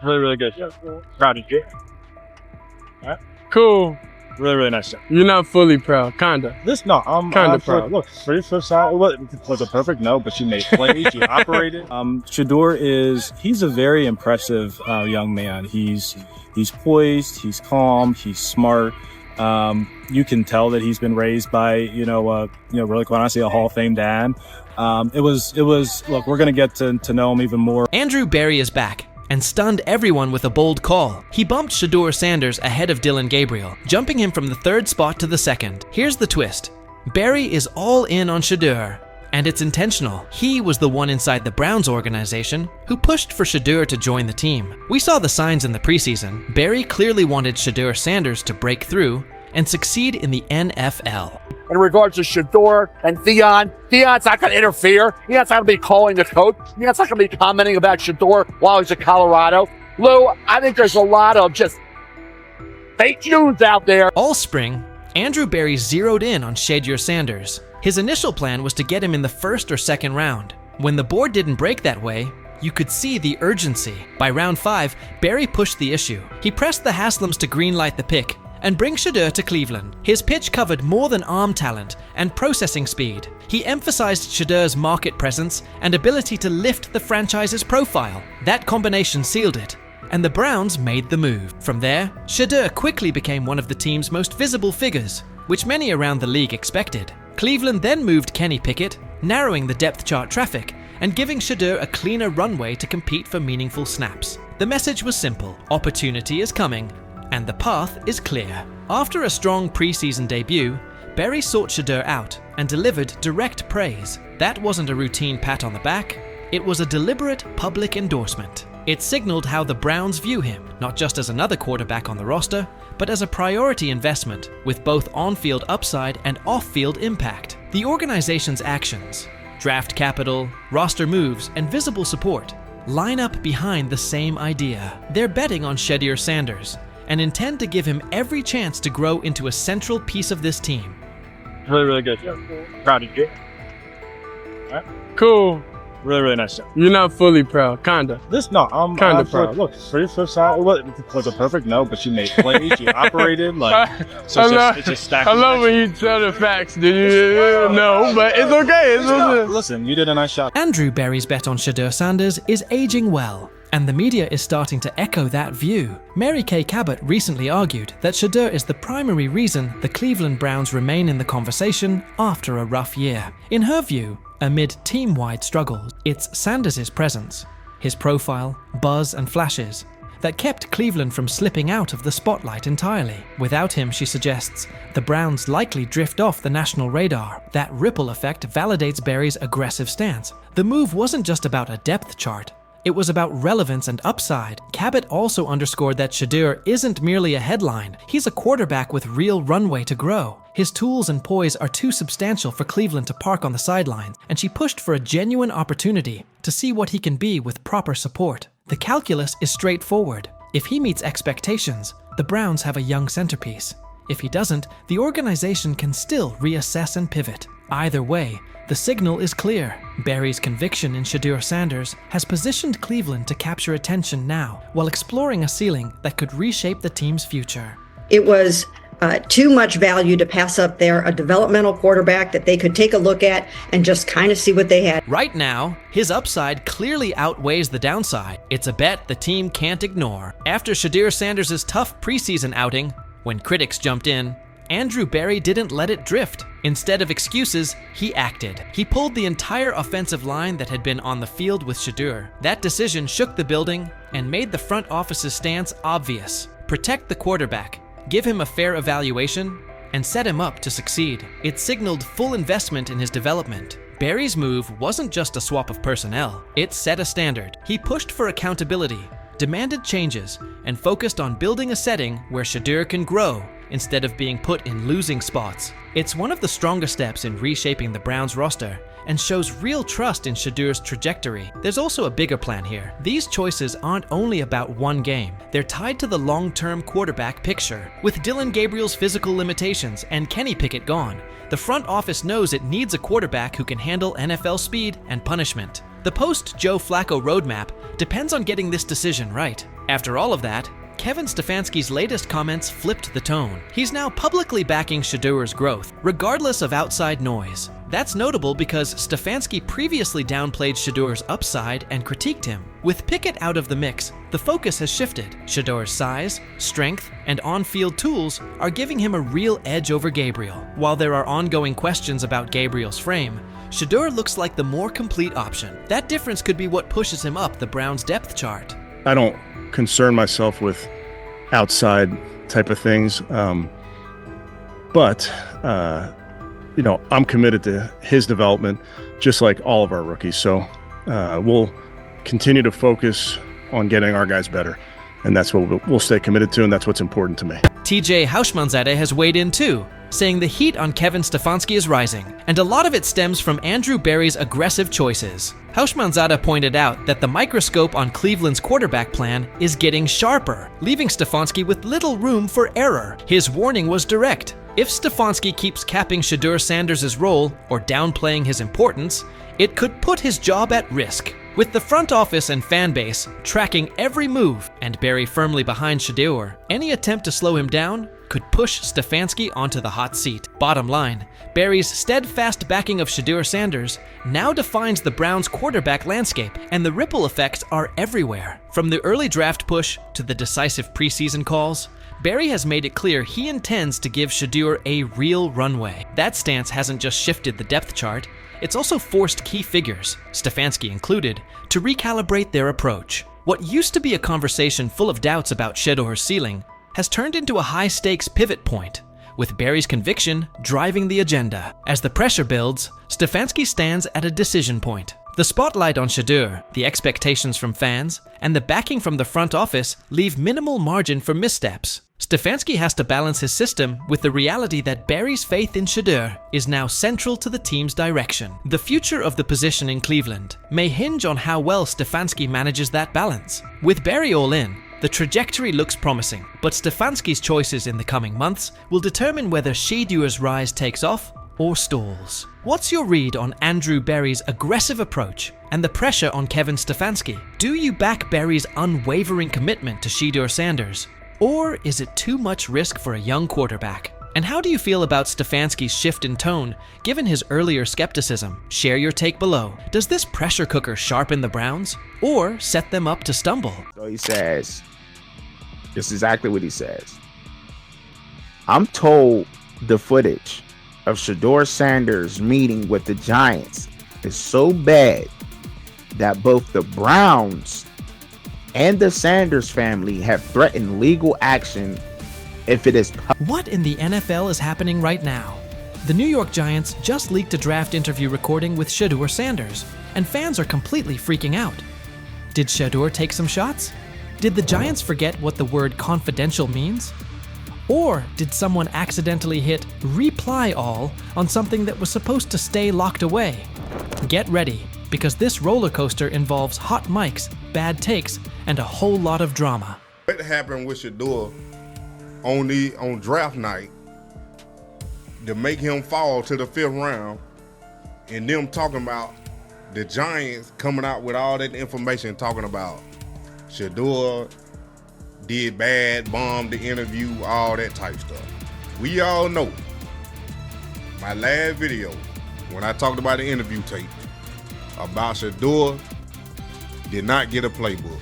Really, really good. Proud of you. Cool. Really, really nice job. You're not fully proud, kinda. I'm Kinda proud. Look, for the side, was a perfect no, but she made plays, she operated. Shedeur he's a very impressive young man. He's poised, he's calm, he's smart. You can tell that he's been raised by, really quite honestly, a Hall of Fame dad. Look, we're gonna get to know him even more. Andrew Berry is back and stunned everyone with a bold call. He bumped Shedeur Sanders ahead of Dillon Gabriel, jumping him from the 3rd spot to the 2nd. Here's the twist. Berry is all in on Shedeur, and it's intentional. He was the one inside the Browns organization who pushed for Shedeur to join the team. We saw the signs in the preseason. Berry clearly wanted Shedeur Sanders to break through and succeed in the NFL. In regards to Shedeur and Theon's not going to interfere. Theon's not going to be calling the coach. Theon's not going to be commenting about Shedeur while he's in Colorado. Lou, I think there's a lot of just fake news out there. All spring, Andrew Berry zeroed in on Shedeur Sanders. His initial plan was to get him in the 1st or 2nd round. When the board didn't break that way, you could see the urgency. By round 5, Berry pushed the issue. He pressed the Haslams to greenlight the pick and bring Shedeur to Cleveland. His pitch covered more than arm talent and processing speed. He emphasized Shedeur's market presence and ability to lift the franchise's profile. That combination sealed it, and the Browns made the move. From there, Shedeur quickly became one of the team's most visible figures, which many around the league expected. Cleveland then moved Kenny Pickett, narrowing the depth chart traffic and giving Shedeur a cleaner runway to compete for meaningful snaps. The message was simple: opportunity is coming, and the path is clear. After a strong preseason debut, Berry sought Shedeur out and delivered direct praise. That wasn't a routine pat on the back, it was a deliberate public endorsement. It signaled how the Browns view him, not just as another quarterback on the roster, but as a priority investment with both on-field upside and off-field impact. The organization's actions, draft capital, roster moves, and visible support line up behind the same idea. They're betting on Shedeur Sanders and intend to give him every chance to grow into a central piece of this team. Really, really good. Proud of you. Cool. Really, really nice job. You're not fully proud, kinda. I'm Kinda proud. Look, for the side, it was a perfect no, but she made plays, she operated, it just stacked. I love when you tell the facts, dude. No, but it's okay. Listen, you did a nice job. Andrew Berry's bet on Shedeur Sanders is aging well, and the media is starting to echo that view. Mary Kay Cabot recently argued that Shedeur is the primary reason the Cleveland Browns remain in the conversation after a rough year. In her view, amid team-wide struggles, it's Sanders' presence, his profile, buzz, and flashes that kept Cleveland from slipping out of the spotlight entirely. Without him, she suggests, the Browns likely drift off the national radar. That ripple effect validates Berry's aggressive stance. The move wasn't just about a depth chart, it was about relevance and upside. Cabot also underscored that Shedeur isn't merely a headline, he's a quarterback with real runway to grow. His tools and poise are too substantial for Cleveland to park on the sidelines, and she pushed for a genuine opportunity to see what he can be with proper support. The calculus is straightforward. If he meets expectations, the Browns have a young centerpiece. If he doesn't, the organization can still reassess and pivot. Either way, the signal is clear. Berry's conviction in Shedeur Sanders has positioned Cleveland to capture attention now, while exploring a ceiling that could reshape the team's future. It was too much value to pass up there, a developmental quarterback that they could take a look at and just kind of see what they had. Right now, his upside clearly outweighs the downside. It's a bet the team can't ignore. After Shedeur Sanders' tough preseason outing, when critics jumped in, Andrew Berry didn't let it drift. Instead of excuses, he acted. He pulled the entire offensive line that had been on the field with Shedeur. That decision shook the building and made the front office's stance obvious. Protect the quarterback, give him a fair evaluation, and set him up to succeed. It signaled full investment in his development. Berry's move wasn't just a swap of personnel, it set a standard. He pushed for accountability, demanded changes, and focused on building a setting where Shedeur can grow instead of being put in losing spots. It's one of the strongest steps in reshaping the Browns roster and shows real trust in Shedeur's trajectory. There's also a bigger plan here. These choices aren't only about one game. They're tied to the long-term quarterback picture. With Dillon Gabriel's physical limitations and Kenny Pickett gone, the front office knows it needs a quarterback who can handle NFL speed and punishment. The post-Joe Flacco roadmap depends on getting this decision right. After all of that, Kevin Stefanski's latest comments flipped the tone. He's now publicly backing Shedeur's growth, regardless of outside noise. That's notable because Stefanski previously downplayed Shedeur's upside and critiqued him. With Pickett out of the mix, the focus has shifted. Shedeur's size, strength, and on-field tools are giving him a real edge over Gabriel. While there are ongoing questions about Gabriel's frame, Shedeur looks like the more complete option. That difference could be what pushes him up the Browns' depth chart. I don't concern myself with outside type of things, but I'm committed to his development, just like all of our rookies. So we'll continue to focus on getting our guys better, and that's what we'll stay committed to, and that's what's important to me. TJ Houshmandzadeh has weighed in too, saying the heat on Kevin Stefanski is rising, and a lot of it stems from Andrew Berry's aggressive choices. Houshmandzadeh pointed out that the microscope on Cleveland's quarterback plan is getting sharper, leaving Stefanski with little room for error. His warning was direct. If Stefanski keeps capping Shedeur Sanders' role or downplaying his importance, it could put his job at risk. With the front office and fan base tracking every move and Berry firmly behind Shedeur, any attempt to slow him down could push Stefanski onto the hot seat. Bottom line, Berry's steadfast backing of Shedeur Sanders now defines the Browns' quarterback landscape, and the ripple effects are everywhere. From the early draft push to the decisive preseason calls, Berry has made it clear he intends to give Shedeur a real runway. That stance hasn't just shifted the depth chart, it's also forced key figures, Stefanski included, to recalibrate their approach. What used to be a conversation full of doubts about Shedeur's ceiling has turned into a high-stakes pivot point, with Berry's conviction driving the agenda. As the pressure builds, Stefanski stands at a decision point. The spotlight on Shedeur, the expectations from fans, and the backing from the front office leave minimal margin for missteps. Stefanski has to balance his system with the reality that Berry's faith in Shedeur is now central to the team's direction. The future of the position in Cleveland may hinge on how well Stefanski manages that balance. With Berry all in, the trajectory looks promising, but Stefanski's choices in the coming months will determine whether Shedeur's rise takes off or stalls. What's your read on Andrew Berry's aggressive approach and the pressure on Kevin Stefanski? Do you back Berry's unwavering commitment to Shedeur Sanders? Or is it too much risk for a young quarterback? And how do you feel about Stefanski's shift in tone, given his earlier skepticism? Share your take below. Does this pressure cooker sharpen the Browns, or set them up to stumble? So he says, this is exactly what he says. I'm told the footage of Shedeur Sanders meeting with the Giants is so bad that both the Browns and the Sanders family have threatened legal action if it is What in the NFL is happening right now? The New York Giants just leaked a draft interview recording with Shedeur Sanders, and fans are completely freaking out. Did Shedeur take some shots? Did the Giants forget what the word confidential means? Or did someone accidentally hit reply all on something that was supposed to stay locked away? Get ready, because this roller coaster involves hot mics, bad takes, and a whole lot of drama. What happened with Shedeur on draft night to make him fall to the 5th round, and them talking about the Giants coming out with all that information talking about Shedeur did bad, bombed the interview, all that type stuff. We all know my last video when I talked about the interview tape about Shedeur did not get a playbook.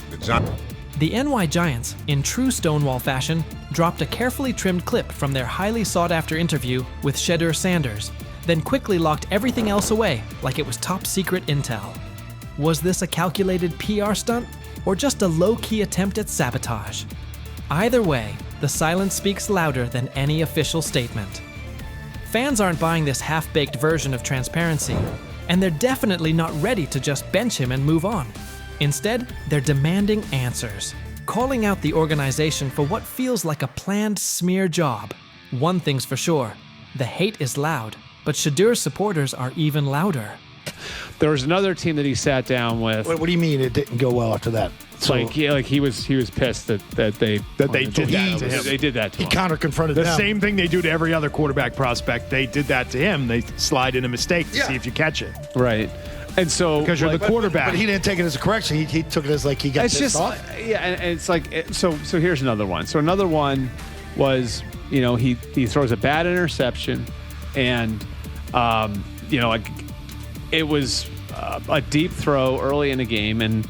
The NY Giants, in true Stonewall fashion, dropped a carefully trimmed clip from their highly sought-after interview with Shedeur Sanders, then quickly locked everything else away like it was top-secret intel. Was this a calculated PR stunt, or just a low-key attempt at sabotage? Either way, the silence speaks louder than any official statement. Fans aren't buying this half-baked version of transparency, and they're definitely not ready to just bench him and move on. Instead, they're demanding answers, calling out the organization for what feels like a planned smear job. One thing's for sure, the hate is loud, but Shedeur's supporters are even louder. There was another team that he sat down with. What do you mean it didn't go well after that? So, he was pissed that they did that to him. They did that to him. He counter-confronted the them. same thing they do to every other quarterback prospect. They did that to him. They slide in a mistake to see if you catch it. Right. And so Because you're the quarterback. but But he didn't take it as a correction. He took it as like he got it's pissed just off. yeah, and it's like so here's another one. So another one was, you know, he throws a bad interception, and you know, like it was a deep throw early in the game, and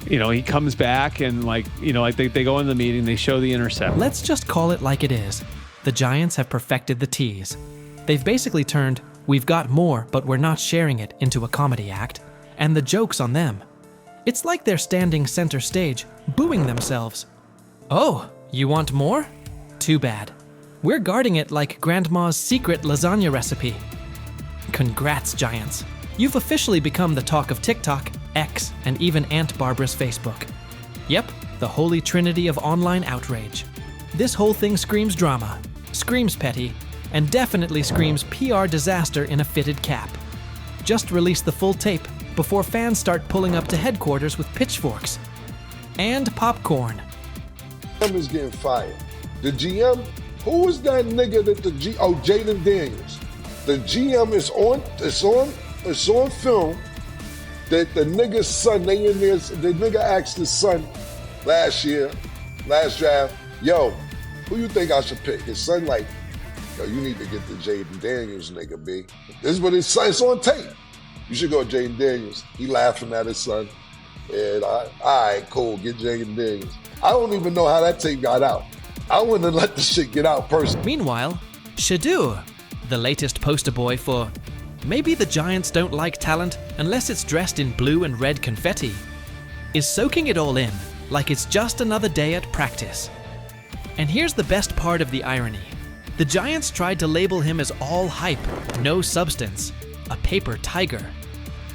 you know, he comes back and like, you know, like they go in the meeting, they show the interception. Let's just call it like it is. The Giants have perfected the tease. They've basically turned "we've got more, but we're not sharing it" into a comedy act, and the joke's on them. It's like they're standing center stage, booing themselves. Oh, you want more? Too bad. We're guarding it like Grandma's secret lasagna recipe. Congrats, Giants. You've officially become the talk of TikTok, X, and even Aunt Barbara's Facebook. Yep, the holy trinity of online outrage. This whole thing screams drama, screams petty, and definitely screams PR disaster in a fitted cap. Just release the full tape before fans start pulling up to headquarters with pitchforks. And popcorn. GM is getting fired. The GM, who was that nigga that Jaden Daniels. The GM is on film that the nigga's son, the nigga asked his son last draft, yo, who you think I should pick? His son like, yo, you need to get the Jaden Daniels nigga, B. This is what his son, it's on tape. You should go Jaden Daniels. He laughing at his son. And all right, cool, get Jaden Daniels. I don't even know how that tape got out. I wouldn't have let the shit get out personally. Meanwhile, Shedeur, the latest poster boy for maybe the Giants don't like talent unless it's dressed in blue and red confetti, is soaking it all in like it's just another day at practice. And here's the best part of the irony. The Giants tried to label him as all hype, no substance, a paper tiger.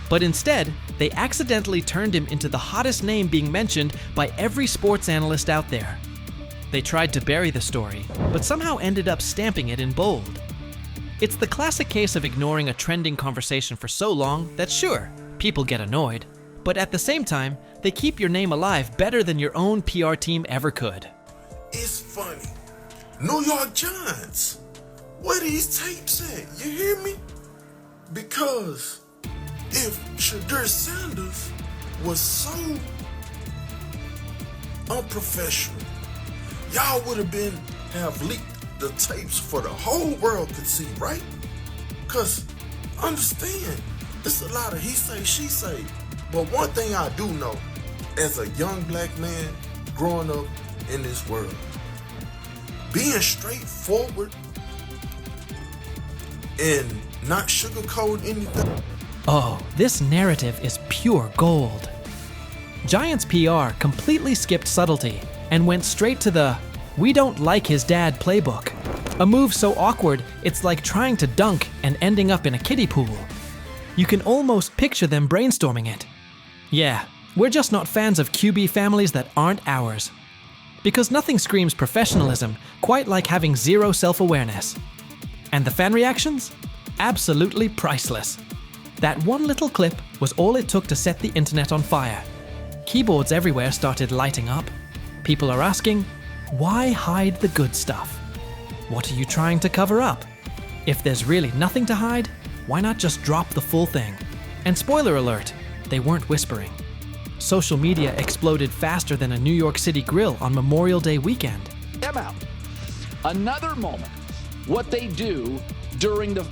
But instead, they accidentally turned him into the hottest name being mentioned by every sports analyst out there. They tried to bury the story, but somehow ended up stamping it in bold. It's the classic case of ignoring a trending conversation for so long that sure, people get annoyed, but at the same time, they keep your name alive better than your own PR team ever could. It's funny. New York Giants. Where these tapes at? You hear me? Because if Shedeur Sanders was so unprofessional, y'all would have leaked the tapes for the whole world could see, right? Cause understand, it's a lot of he say, she say. But one thing I do know, as a young black man growing up in this world, being straightforward and not sugarcoat anything. Oh, this narrative is pure gold. Giants PR completely skipped subtlety and went straight to the "we don't like his dad" playbook. A move so awkward, it's like trying to dunk and ending up in a kiddie pool. You can almost picture them brainstorming it. Yeah, we're just not fans of QB families that aren't ours. Because nothing screams professionalism quite like having zero self-awareness. And the fan reactions? Absolutely priceless. That one little clip was all it took to set the internet on fire. Keyboards everywhere started lighting up. People are asking, why hide the good stuff? What are you trying to cover up? If there's really nothing to hide, why not just drop the full thing? And spoiler alert, they weren't whispering. Social media exploded faster than a New York City grill on Memorial Day weekend. Them out. Another moment. What they do during the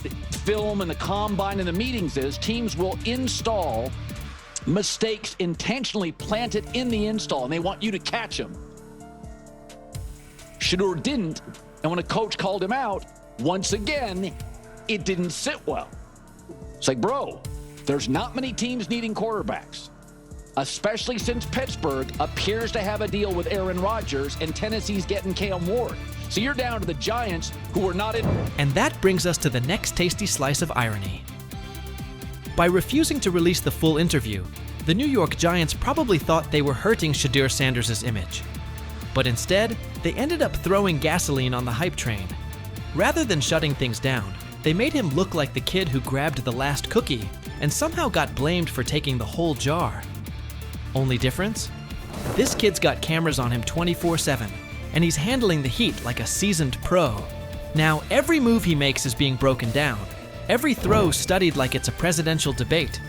film and the combine and the meetings is teams will install mistakes intentionally planted in the install, and they want you to catch them. Shedeur didn't, and when a coach called him out, once again, it didn't sit well. It's like, bro, there's not many teams needing quarterbacks, especially since Pittsburgh appears to have a deal with Aaron Rodgers and Tennessee's getting Cam Ward. So you're down to the Giants, who are not in. And that brings us to the next tasty slice of irony. By refusing to release the full interview, the New York Giants probably thought they were hurting Shedeur Sanders' image. But instead, they ended up throwing gasoline on the hype train. Rather than shutting things down, they made him look like the kid who grabbed the last cookie and somehow got blamed for taking the whole jar. Only difference? This kid's got cameras on him 24/7, and he's handling the heat like a seasoned pro. Now, every move he makes is being broken down, every throw studied like it's a presidential debate.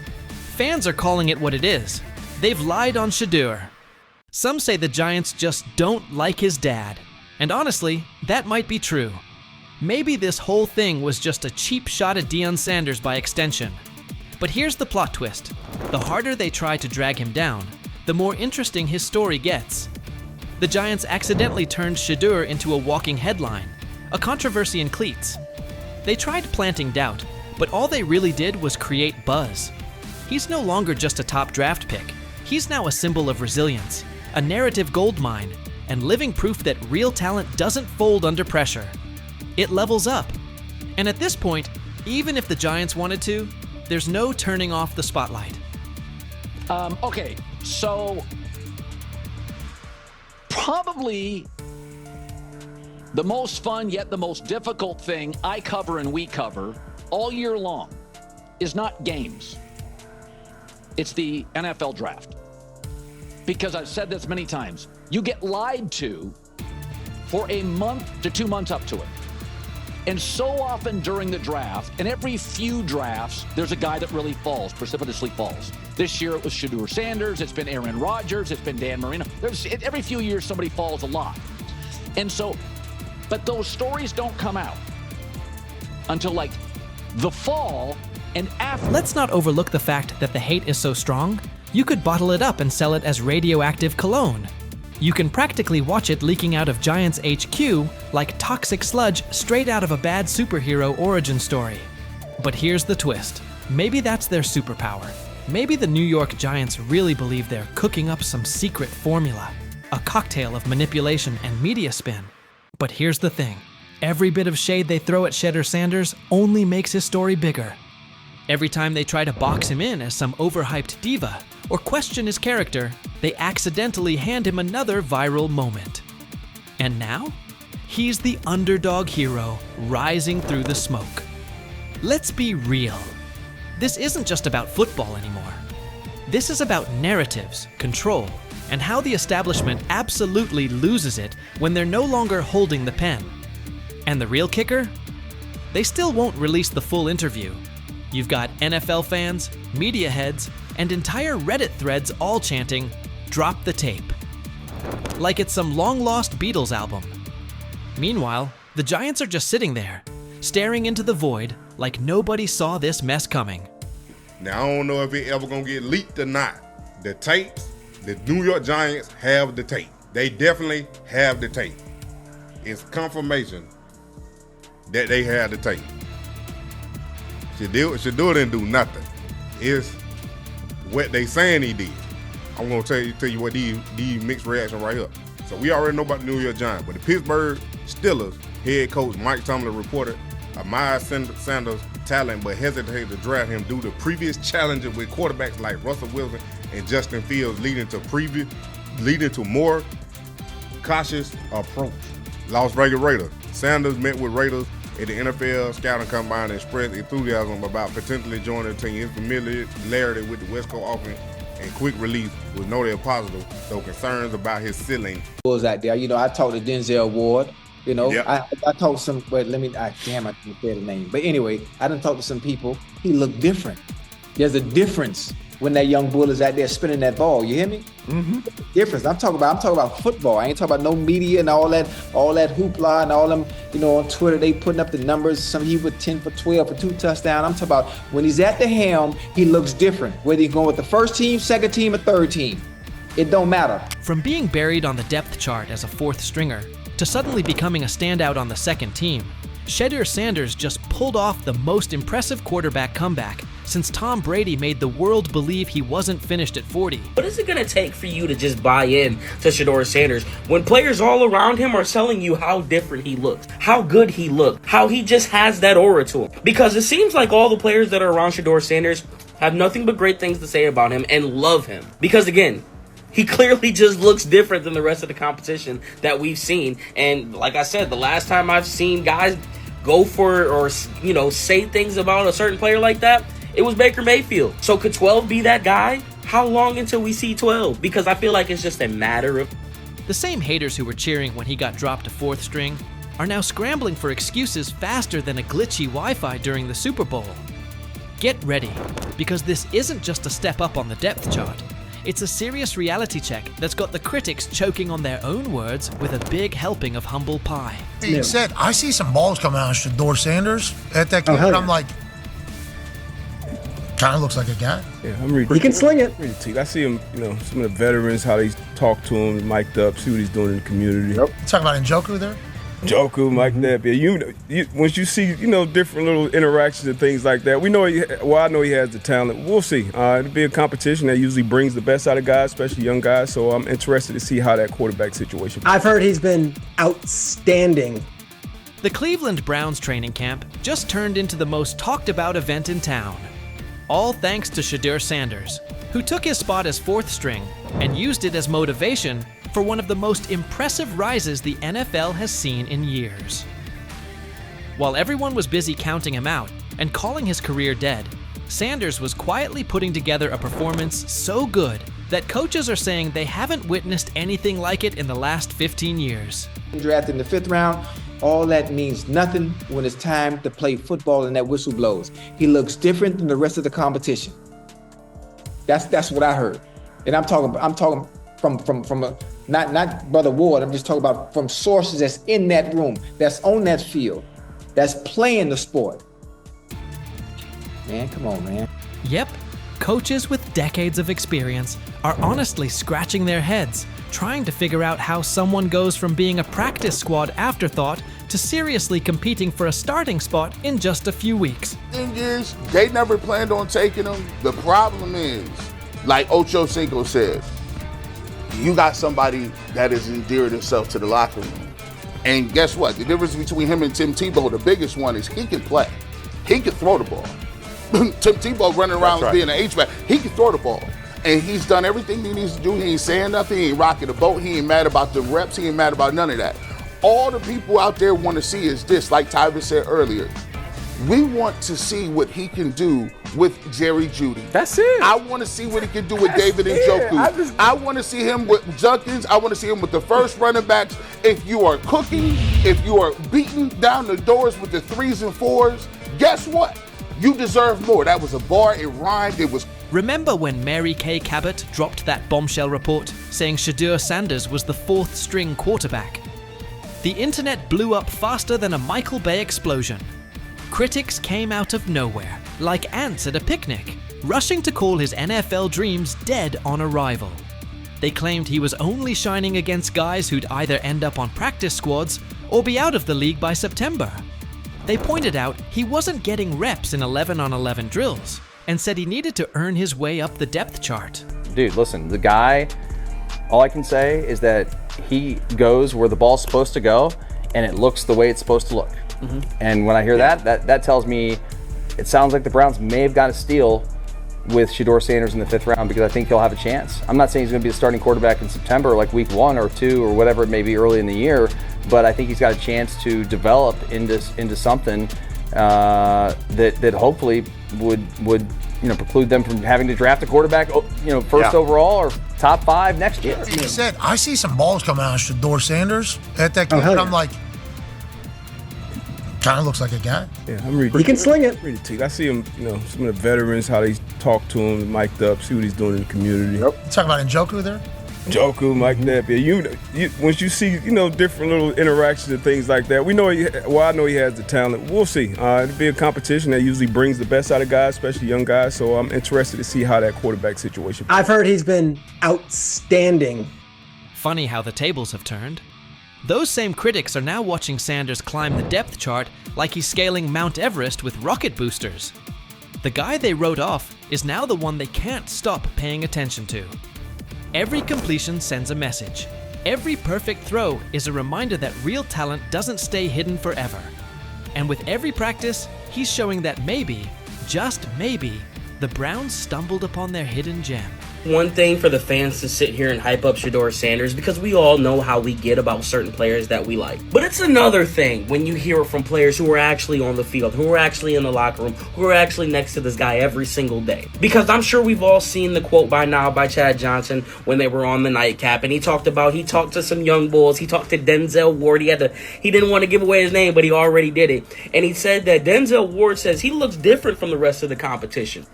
Fans are calling it what it is. They've lied on Shedeur. Some say the Giants just don't like his dad. And honestly, that might be true. Maybe this whole thing was just a cheap shot at Deion Sanders by extension. But here's the plot twist. The harder they try to drag him down, the more interesting his story gets. The Giants accidentally turned Shedeur into a walking headline, a controversy in cleats. They tried planting doubt, but all they really did was create buzz. He's no longer just a top draft pick. He's now a symbol of resilience, a narrative goldmine, and living proof that real talent doesn't fold under pressure. It levels up. And at this point, even if the Giants wanted to, there's no turning off the spotlight. Okay, so probably the most fun yet the most difficult thing I cover and we cover all year long is not games. It's the NFL draft. Because I've said this many times, you get lied to for a month to 2 months up to it. And so often during the draft, and every few drafts, there's a guy that really falls, precipitously falls. This year it was Shedeur Sanders, it's been Aaron Rodgers, it's been Dan Marino. Every few years somebody falls a lot. And so, but those stories don't come out until like the fall and after. Let's not overlook the fact that the hate is so strong, you could bottle it up and sell it as radioactive cologne. You can practically watch it leaking out of Giants HQ like toxic sludge straight out of a bad superhero origin story. But here's the twist. Maybe that's their superpower. Maybe the New York Giants really believe they're cooking up some secret formula, a cocktail of manipulation and media spin. But here's the thing. Every bit of shade they throw at Shedeur Sanders only makes his story bigger. Every time they try to box him in as some overhyped diva or question his character, they accidentally hand him another viral moment. And now, he's the underdog hero rising through the smoke. Let's be real. This isn't just about football anymore. This is about narratives, control, and how the establishment absolutely loses it when they're no longer holding the pen. And the real kicker? They still won't release the full interview. You've got NFL fans, media heads, and entire Reddit threads all chanting, "Drop the tape." Like it's some long-lost Beatles album. Meanwhile, the Giants are just sitting there, staring into the void like nobody saw this mess coming. Now, I don't know if it ever gonna get leaked or not. The tapes, the New York Giants have the tape. They definitely have the tape. It's confirmation that they have the tape. Shedeur didn't do nothing. It's what they saying he did. I'm gonna tell you what these mixed reaction right here. So we already know about the New York Giants, but the Pittsburgh Steelers head coach Mike Tomlin reported Miles Sanders' talent, but hesitated to draft him due to previous challenges with quarterbacks like Russell Wilson and Justin Fields, leading to more cautious approach. Las Vegas Raiders. Sanders met with Raiders at the NFL scouting combine and expressed enthusiasm about potentially joining the team. His familiarity with the West Coast offense and quick release was noted positive, though concerns about his ceiling. Was out there, I talked to Denzel Ward. Yep. I talked to some, but I didn't say the name. But anyway, I done talked to some people. He looked different. There's a difference when that young bull is out there spinning that ball. You hear me? Mm-hmm. Difference. I'm talking about football. I ain't talking about no media and all that hoopla and all them, on Twitter, they putting up the numbers. Some he was 10 for 12 for 2 touchdowns. I'm talking about when he's at the helm, he looks different. Whether he's going with the first team, second team, or third team. It don't matter. From being buried on the depth chart as a fourth stringer to suddenly becoming a standout on the second team, Shedeur Sanders just pulled off the most impressive quarterback comeback since Tom Brady made the world believe he wasn't finished at 40. What is it going to take for you to just buy in to Shedeur Sanders when players all around him are telling you how different he looks, how good he looked, how he just has that aura to him? Because it seems like all the players that are around Shedeur Sanders have nothing but great things to say about him and love him. Because again, he clearly just looks different than the rest of the competition that we've seen. And like I said, the last time I've seen guys go for or say things about a certain player like that, it was Baker Mayfield. So could 12 be that guy? How long until we see 12? Because I feel like it's just a matter of... The same haters who were cheering when he got dropped to fourth string are now scrambling for excuses faster than a glitchy Wi-Fi during the Super Bowl. Get ready, because this isn't just a step up on the depth chart. It's a serious reality check that's got the critics choking on their own words with a big helping of humble pie. Being said, I see some balls coming out of Shedeur Sanders at that game, and I'm like, kind of looks like a guy. Yeah, I'm reading. He can sling it. I see him, some of the veterans, how they talk to him, mic'd up, see what he's doing in the community. Yep. Talking about Njoku there? Joku, mic'd up. Yeah, once you see, different little interactions and things like that, I know he has the talent. We'll see. It'll be a competition that usually brings the best out of guys, especially young guys. So I'm interested to see how that quarterback situation. I've heard he's been outstanding. The Cleveland Browns training camp just turned into the most talked about event in town. All thanks to Shedeur Sanders, who took his spot as fourth string and used it as motivation for one of the most impressive rises the NFL has seen in years. While everyone was busy counting him out and calling his career dead, Sanders was quietly putting together a performance so good that coaches are saying they haven't witnessed anything like it in the last 15 years. Drafted in the 5th round, all that means nothing when it's time to play football and that whistle blows. He looks different than the rest of the competition. That's what I heard. And I'm talking from a, not Brother Ward, I'm just talking about from sources that's in that room, that's on that field, that's playing the sport. Man, come on, man. Yep, coaches with decades of experience are honestly scratching their heads, trying to figure out how someone goes from being a practice squad afterthought to seriously competing for a starting spot in just a few weeks. Thing is, they never planned on taking him. The problem is, like Ocho Cinco said, you got somebody that has endeared himself to the locker room. And guess what? The difference between him and Tim Tebow, the biggest one, is he can play. He can throw the ball. Tim Tebow running around being an H-back, he can throw the ball. And he's done everything he needs to do. He ain't saying nothing. He ain't rocking the boat. He ain't mad about the reps. He ain't mad about none of that. All the people out there want to see is this, like Tyver said earlier. We want to see what he can do with Jerry Jeudy. That's it. I want to see what he can do with David Njoku. I want to see him with Junkins. I want to see him with the first running backs. If you are cooking, if you are beating down the doors with the 3s and 4s, guess what? You deserve more. That was a bar. It rhymed. It was. Remember when Mary Kay Cabot dropped that bombshell report saying Shedeur Sanders was the 4th string quarterback? The internet blew up faster than a Michael Bay explosion. Critics came out of nowhere, like ants at a picnic, rushing to call his NFL dreams dead on arrival. They claimed he was only shining against guys who'd either end up on practice squads or be out of the league by September. They pointed out he wasn't getting reps in 11-on-11 drills and said he needed to earn his way up the depth chart. Dude, listen, the guy, all I can say is that he goes where the ball's supposed to go and it looks the way it's supposed to look. Mm-hmm. And when I hear that tells me it sounds like the Browns may have got a steal with Shedeur Sanders in the 5th round, because I think he'll have a chance. I'm not saying he's going to be the starting quarterback in September, like week 1 or 2 or whatever it may be early in the year, but I think he's got a chance to develop into something that hopefully would preclude them from having to draft a quarterback first overall or top 5 next year. He said, I see some balls coming out of Shedeur Sanders at that game, and I'm like, kind of looks like a guy. Yeah, I'm reading. He can sling it. I see him, some of the veterans, how they talk to him, mic'd up, see what he's doing in the community. Yep. You talking about Njoku there? Joku, mic'd up. Yeah, once you see, different little interactions and things like that, I know he has the talent. We'll see. It'll be a competition that usually brings the best out of guys, especially young guys. So I'm interested to see how that quarterback situation. I've heard he's been outstanding. Funny how the tables have turned. Those same critics are now watching Sanders climb the depth chart like he's scaling Mount Everest with rocket boosters. The guy they wrote off is now the one they can't stop paying attention to. Every completion sends a message. Every perfect throw is a reminder that real talent doesn't stay hidden forever. And with every practice, he's showing that maybe, just maybe, the Browns stumbled upon their hidden gem. one thing for the fans to sit here and hype up Shedeur Sanders because we all know how we get about certain players that we like. But it's another thing when you hear it from players who are actually on the field, who are actually in the locker room, who are actually next to this guy every single day. Because I'm sure we've all seen the quote by now by Chad Johnson when they were on the nightcap, and he talked to some young bulls. He talked to Denzel Ward. He didn't want to give away his name, but he already did it. And he said that Denzel Ward says he looks different from the rest of the competition.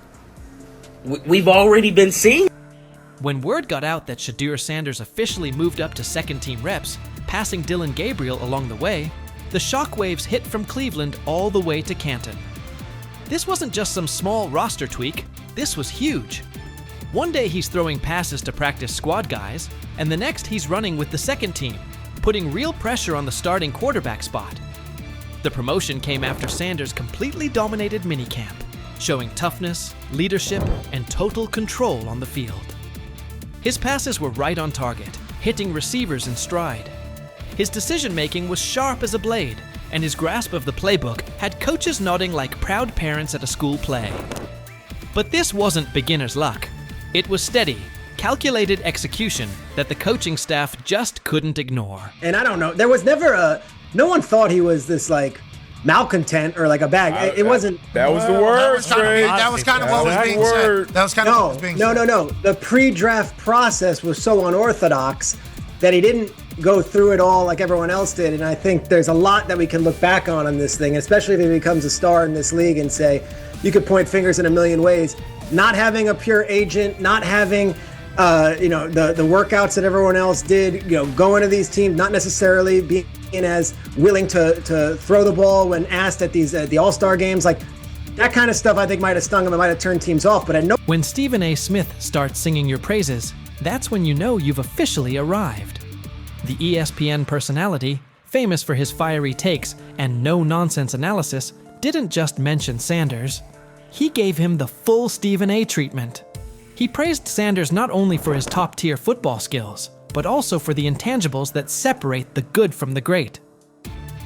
We've already been seeing. When word got out that Shedeur Sanders officially moved up to second-team reps, passing Dylan Gabriel along the way, the shockwaves hit from Cleveland all the way to Canton. This wasn't just some small roster tweak, this was huge. One day he's throwing passes to practice squad guys, and the next he's running with the second team, putting real pressure on the starting quarterback spot. The promotion came after Sanders completely dominated minicamp, showing toughness, leadership, and total control on the field. His passes were right on target, hitting receivers in stride. His decision-making was sharp as a blade, and his grasp of the playbook had coaches nodding like proud parents at a school play. But this wasn't beginner's luck. It was steady, calculated execution that the coaching staff just couldn't ignore. And I don't know, there was never no one thought he was this like malcontent or like a bag. It wasn't. That was the word. That was kind of what was being said. That was kind of what was being said. No. The pre-draft process was so unorthodox that he didn't go through it all like everyone else did. And I think there's a lot that we can look back on this thing, especially if he becomes a star in this league and say, you could point fingers in a million ways. Not having a pure agent, not having the workouts that everyone else did, going to these teams, not necessarily being as willing to throw the ball when asked at the All-Star games, like that kind of stuff I think might have stung him, it might have turned teams off, but I know. When Stephen A. Smith starts singing your praises, that's when you know you've officially arrived. The ESPN personality, famous for his fiery takes and no-nonsense analysis, didn't just mention Sanders. He gave him the full Stephen A. treatment. He praised Sanders not only for his top-tier football skills, but also for the intangibles that separate the good from the great.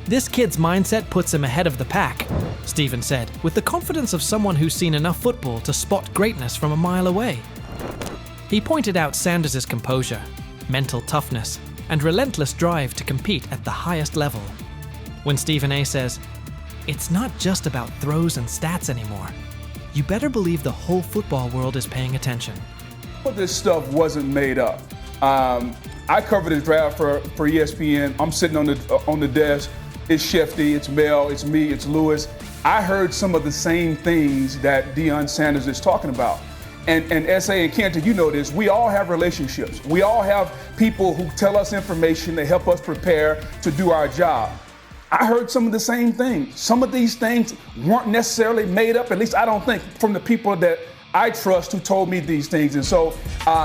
This kid's mindset puts him ahead of the pack, Stephen said, with the confidence of someone who's seen enough football to spot greatness from a mile away. He pointed out Sanders' composure, mental toughness, and relentless drive to compete at the highest level. When Stephen A. says, "It's not just about throws and stats anymore," you better believe the whole football world is paying attention. But this stuff wasn't made up. I covered the draft for ESPN. I'm sitting on the desk. It's Shefty, it's Mel, it's me, it's Lewis. I heard some of the same things that Deion Sanders is talking about. And S.A. and Kenton, you know this, we all have relationships. We all have people who tell us information, they help us prepare to do our job. I heard some of the same things. Some of these things weren't necessarily made up, at least I don't think, from the people that I trust who told me these things. And so